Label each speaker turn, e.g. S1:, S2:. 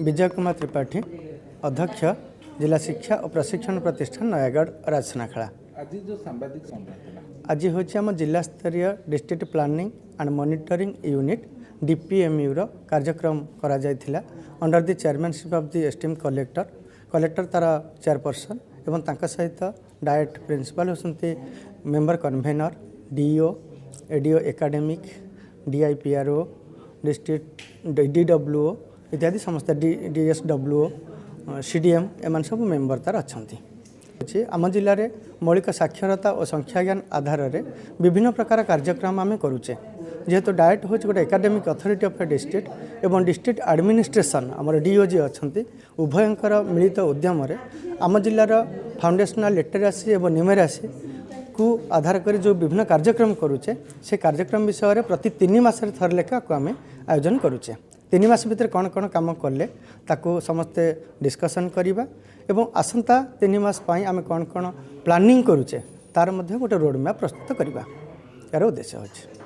S1: विजय कुमार त्रिपाठी, अध्यक्ष जिला शिक्षा और प्रशिक्षण प्रतिष्ठान नयागढ़ राजसनाखेला।
S2: आज जो सांबादिक संवाद
S1: आज हूँ आम जिला स्तरीय district planning and monitoring unit DPMU रो कार्यक्रम करा जायथिला under the chairmanship of the esteem collector तार चेयरपर्सन एवं तांका सहित डायरेक्ट प्रिंसिपल होसंती member convener DO ADO academic DIPRO district DWO इत्यादि समस्त DSWO CDM एमान सब मेंबर तार अच्छा। आम जिले में मौलिक साक्षरता और संख्या ज्ञान आधार में विभिन्न प्रकार कार्यक्रम आम करुचे जेहेतु डायरेक्ट हूँ गोटे एकेडमिक अथॉरिटी ऑफ डिस्ट्रिक्ट एवं डिस्ट्रिक्ट एडमिनिस्ट्रेशन आमर DOG अच्छा उभयंकर मिलित उद्यम आम जिलार फाउंडेशनल लिटरेसी और न्यूमेरासी को आधार कर जो विभिन्न कार्यक्रम करुचे से कार्यक्रम विषय में प्रति 3 मास थर लेखा को आम आयोजन करुचे। 3 मास भितर कौन कौन काम कले ताको समस्ते डिस्कसन करवा एवं आसंता 3 मास आम कौन कौन प्लानिंग करुचे तार मध्य गोटे रोड मैप प्रस्तुत करवा यार उद्देश्य होची।